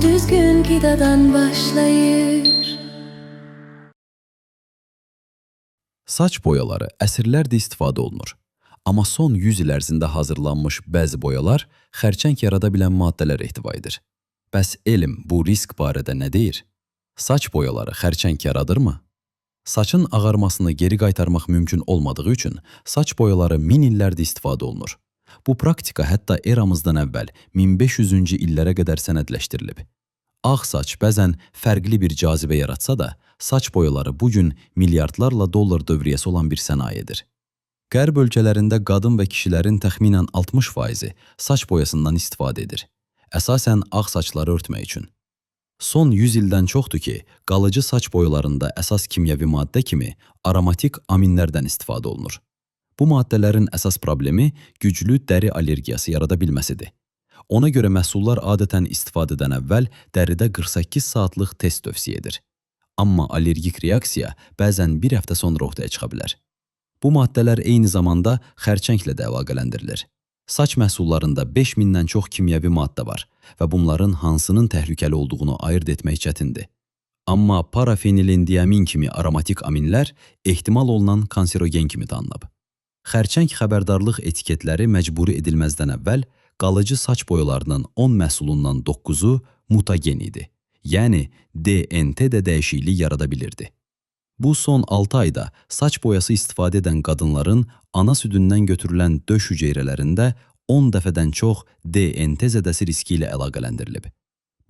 düzgün qidadan başlayır. Saç boyaları əsrlərdir istifadə olunur. Amma son 100 il ərzində hazırlanmış bəzi boyalar xərçəng yarada bilən maddələr ehtiva edir. Bəs elm bu risk barədə nə deyir? Saç boyaları xərçəng yaradırmı? Saçın ağarmasını geri qaytarmaq mümkün olmadığı üçün saç boyaları min illərdir istifadə olunur. Bu praktika hətta eramızdan əvvəl 1500-cü illərə qədər sənədləşdirilib. Ağ saç bəzən fərqli bir cazibə yaratsa da, saç boyaları bugün milyardlarla dollar dövriyyəsi olan bir sənayedir. Qərb ölkələrində qadın və kişilərin təxminən 60%-i saç boyasından istifadə edir. Əsasən ağ saçları örtmək üçün. Son 100 ildən çoxdur ki, qalıcı saç boyalarında əsas kimyəvi maddə kimi aromatik aminlərdən istifadə olunur. Bu maddələrin əsas problemi güclü dəri allergiyası yarada bilməsidir. Ona görə məhsullar adətən istifadədən əvvəl dəridə 48 saatlıq test tövsiyə edir. Amma allergik reaksiya bəzən bir həftə sonra ortaya çıxa bilər. Bu maddələr eyni zamanda xərçənglə də əlaqələndirilir. Saç məhsullarında 5000-dən çox kimyəvi maddə var və bunların hansının təhlükəli olduğunu ayırd etmək çətindir. Amma parafenilendiamin kimi aromatik aminlər ehtimal olunan kanserogen kimi tanınıb. Xərçəng xəbərdarlıq etiketləri məcburi edilməzdən əvvəl qalıcı saç boyalarının 10 məhsulundan 9-u mutagen idi. Yəni DNT-də dəyişiklik yarada bilirdi. Bu son 6 ayda saç boyası istifadə edən qadınların ana südündən götürülən döş hüceyrələrində 10 dəfədən çox DNT zədəsi riski ilə əlaqələndirilib.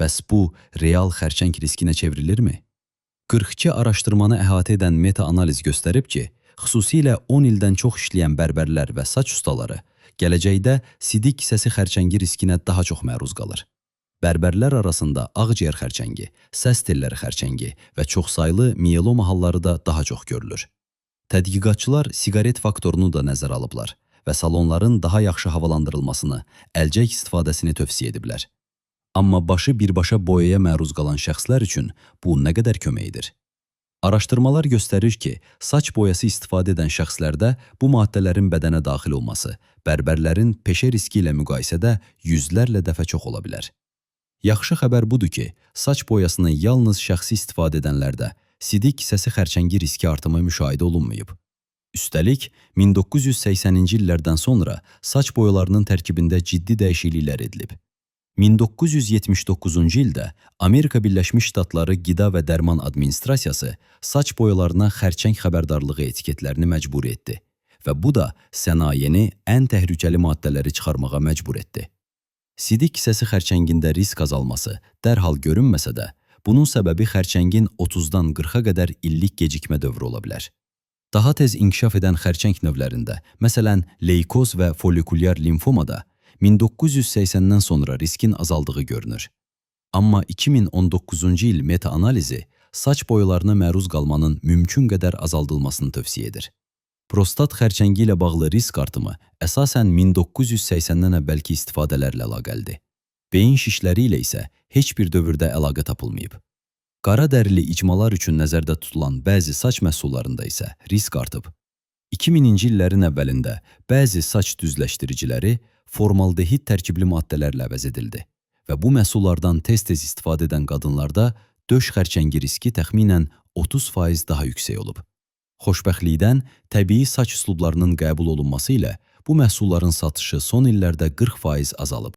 Bəs bu, real xərçəng riskinə çevrilirmi? 42 araşdırmanı əhatə edən meta-analiz göstərib ki, xüsusilə 10 ildən çox işləyən bərbərlər və saç ustaları gələcəkdə sidik kisəsi xərçəngi riskinə daha çox məruz qalır. Bərbərlər arasında ağciyər xərçəngi, səs telləri xərçəngi və çoxsaylı miyeloma halları da daha çox görülür. Tədqiqatçılar siqaret faktorunu da nəzərə alıblar və salonların daha yaxşı havalandırılmasını, əlcək istifadəsini tövsiyə ediblər. Amma başı birbaşa boyaya məruz qalan şəxslər üçün bu nə qədər kömək edir? Araşdırmalar göstərir ki, saç boyası istifadə edən şəxslərdə bu maddələrin bədənə daxil olması, bərbərlərin peşə riski ilə müqayisədə yüzlərlə dəfə çox ola bilər. Yaxşı xəbər budur ki, saç boyasını yalnız şəxsi istifadə edənlərdə sidik kisəsi xərçəngi riski artımı müşahidə olunmayıb. Üstəlik, 1980-ci illərdən sonra saç boyalarının tərkibində ciddi dəyişikliklər edilib. 1979-cu ildə Amerika Birləşmiş Ştatları Qida və Dərman Administrasiyası saç boyalarına xərçəng xəbərdarlığı etiketlərini məcbur etdi və bu da sənayeni ən təhlükəli maddələri çıxarmağa məcbur etdi. Sidik kisəsi xərçəngində risk azalması dərhal görünməsə də, bunun səbəbi xərçəngin 30-dan 40-a qədər illik gecikmə dövrü ola bilər. Daha tez inkişaf edən xərçəng növlərində, məsələn, leykoz və folikulyar limfomada 1980-dən sonra riskin azaldığı görünür. Amma 2019-cu il meta-analizi saç boyalarına məruz qalmanın mümkün qədər azaldılmasını tövsiyə edir. Prostat xərçəngi ilə bağlı risk artımı əsasən 1980-dən əvvəlki istifadələrlə əlaqəlidir. Beyin şişləri ilə isə heç bir dövrdə əlaqə tapılmayıb. Qara dərili icmalar üçün nəzərdə tutulan bəzi saç məhsullarında isə risk artıb. 2000-ci illərin əvvəlində bəzi saç düzləşdiriciləri formaldehid tərkibli maddələrlə əvəz edildi və bu məhsullardan tez-tez istifadə edən qadınlarda döş xərçəngi riski təxminən 30% daha yüksək olub. Xoşbəxtlikdən təbii saç üslublarının qəbul olunması ilə bu məhsulların satışı son illərdə 40% azalıb.